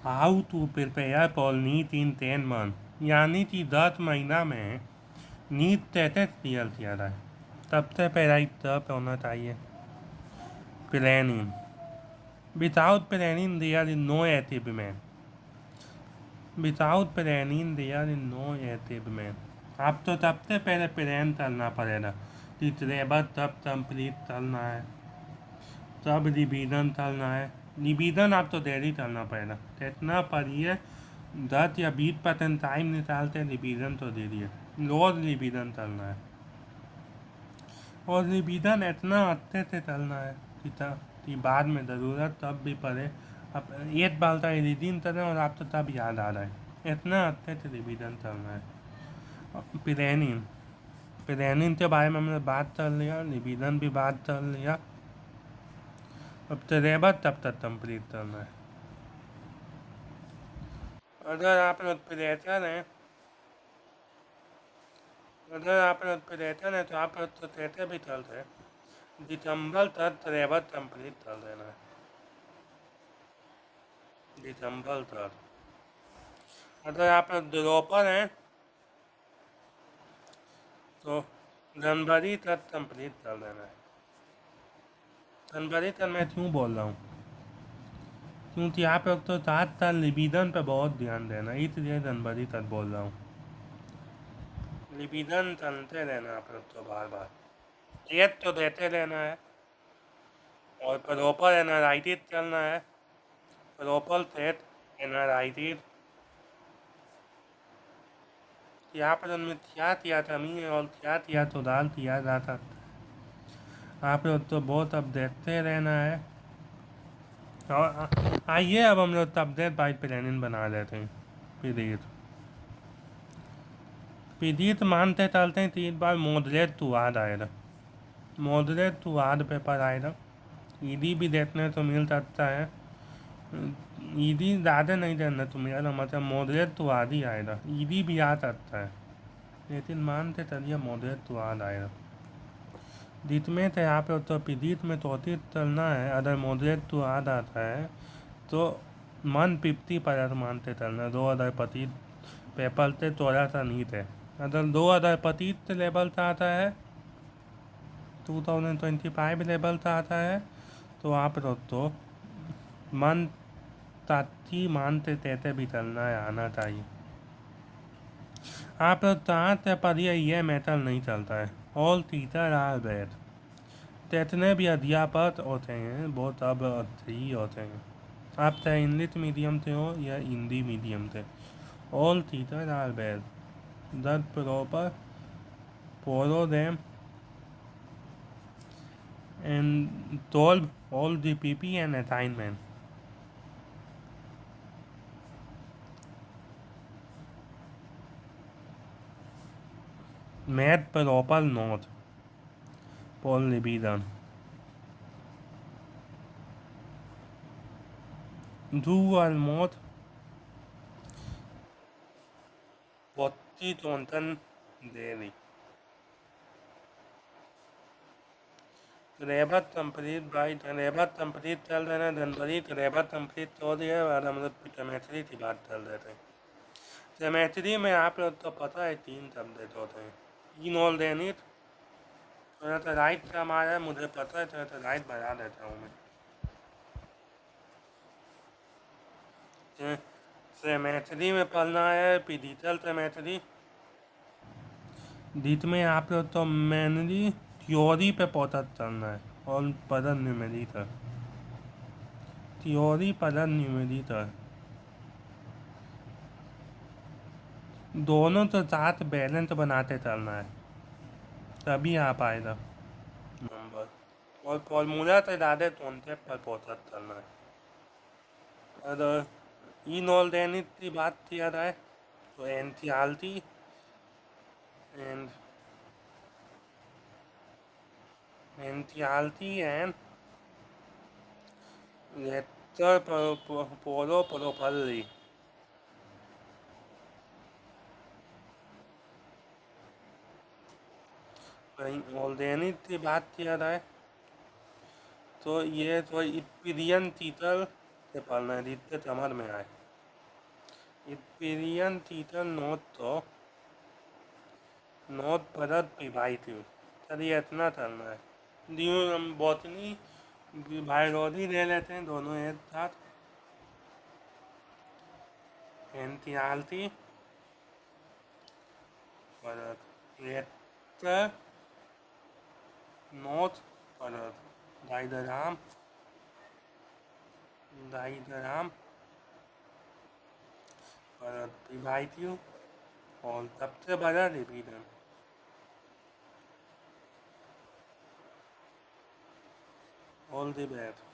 How to prepare for NEET in 10 months, यानी कि 10 महीना में नीट कैसे क्लियर किया जाए। सबसे पहला स्टेप होना चाहिए planning. Without planning there is no achievement. Without planning there is no achievement. आपको सबसे पहले प्लान करना पड़ेगा कि सिलेबस सब कंप्लीट करना है, सब रिवीजन करना है। रिवीजन आपको डेली करना पड़ेगा, कितना पढ़िए, 10 या 20% टाइम निकालते रिवीजन तो दीजिए, रोज रिवीजन करना है। और रिवीजन इतना अच्छे से करना है कि बाद में ज़रूरत तब भी पड़े, अब एक बार का रीडिंग करें और आपको तब याद आ रहा है। इतना अच्छे से रिवीजन करना है। प्लानिंग, प्लानिंग के बारे में हमने बात कर लिया, रिवीजन भी बात कर लिया। अब सिलेबस तब तक कंप्लीट करना है। अगर आप लोग प्लेटर हैं, तो आप लोग तो कैसे भी चलते हैं, दिसंबर तक सिलेबस कंप्लीट कर देना है। दिसंबर तक। अगर आप लोग ड्रॉपर हैं तो जनवरी तक कंप्लीट कर देना है। जनवरी तक मैं क्यों बोल रहा हूँ, क्योंकि आप लोग तो 7 साल रिवीजन पे बहुत ध्यान देना, इसलिए जनवरी तक बोल रहा हूँ। रिवीजन करते रहना आप लोग तो बार बार, एक तो देते रहना है और प्रॉपर एनालिसिस करना है, प्रॉपर सेट एनालिसिस कि आप लोग में क्या कमी है और क्या सुधार किया जा सकता। आप लोग तो बहुत अब देखते रहना है। और आइए अब हम लोग सब्जेक्ट वाइज प्लानिंग बना लेते हैं। पीड़ित पीड़ित मानते चलते हैं, 3 बार मॉडरेट टू हार्ड आएगा, मॉडरेट टू हार्ड पेपर आएगा। ईडी भी देखने तो मिल सकता है, ईडी ज़्यादा नहीं देखने तो मिलेगा, मतलब मॉडरेट टू हार्ड ही आएगा। ईडी भी आ सकता है, लेकिन मानते चलिए मॉडरेट टू हार्ड आएगा। जितने थे यहाँ पे तो पीड़ित में कोशिश चलना है। अगर मॉडरेट टू हार्ड आता है तो 150% मानते चलना। 2025 पेपर से थोड़ा सा नहीं थे। अगर 2025 से लेवल से आता है, 2025 लेवल से आता है, तो आप लोग तो मन ताती मानते तैते भी चलना है, आना चाहिए। आप लोग कहाँ से पढ़िए ये मैटर नहीं चलता है। All teacher are bad. जितने भी अध्यापक होते हैं वो सब अच्छे ही होते हैं, आप चाहे इंग्लिश मीडियम से हो या हिंदी मीडियम से। All teacher are bad, the proper follow them and solve all the PP and assignment. Math proper note for revision. Do almost 40,000 daily. Syllabus complete by syllabus complete चल रहे हैं जनवरी, syllabus complete हो रही है और हम लोग केमिस्ट्री की बात कर रहे थे। केमिस्ट्री में आप लोग तो पता है 3 सब्जेक्ट होते हैं, इनऑर्गेनिक, थोड़ा सा राइट का हमारा है, मुझे पता है, थोड़ा सा राइट बना देता हूँ मैं। केमिस्ट्री में पढ़ना है फिजिकल केमिस्ट्री, जिसमें आप लोग तो मेनली थ्योरी पे पहुँचा चलना है और पढ़न न्यूमेरिकल, थ्योरी पढ़न न्यूमेरिकल दोनों तो साथ बैलेंस बनाते चलना है, तभी आ पाएगा नंबर। और फॉर्मूला से ज़्यादा कॉन्सेप्ट पर पहुँचा चलना है। अगर इनऑर्गेनिक की बात किया जाए तो NCERT and and lecture polo properly. Organic की बात किया जाए तो ये तो एक्सपीरियंस टीचर से पढ़ना है जिससे समझ में आए। Itperian Theater नोट परत विभाइति। चलिए इतना चलना है। दियो हम बॉटनी विभागोदी ले लेते हैं दोनों एक साथ। एंथियाल्टी परत रेक्टर नोट परत डाइडराम परत विभाइति और सबसे बड़ा डिवीजन। All the best.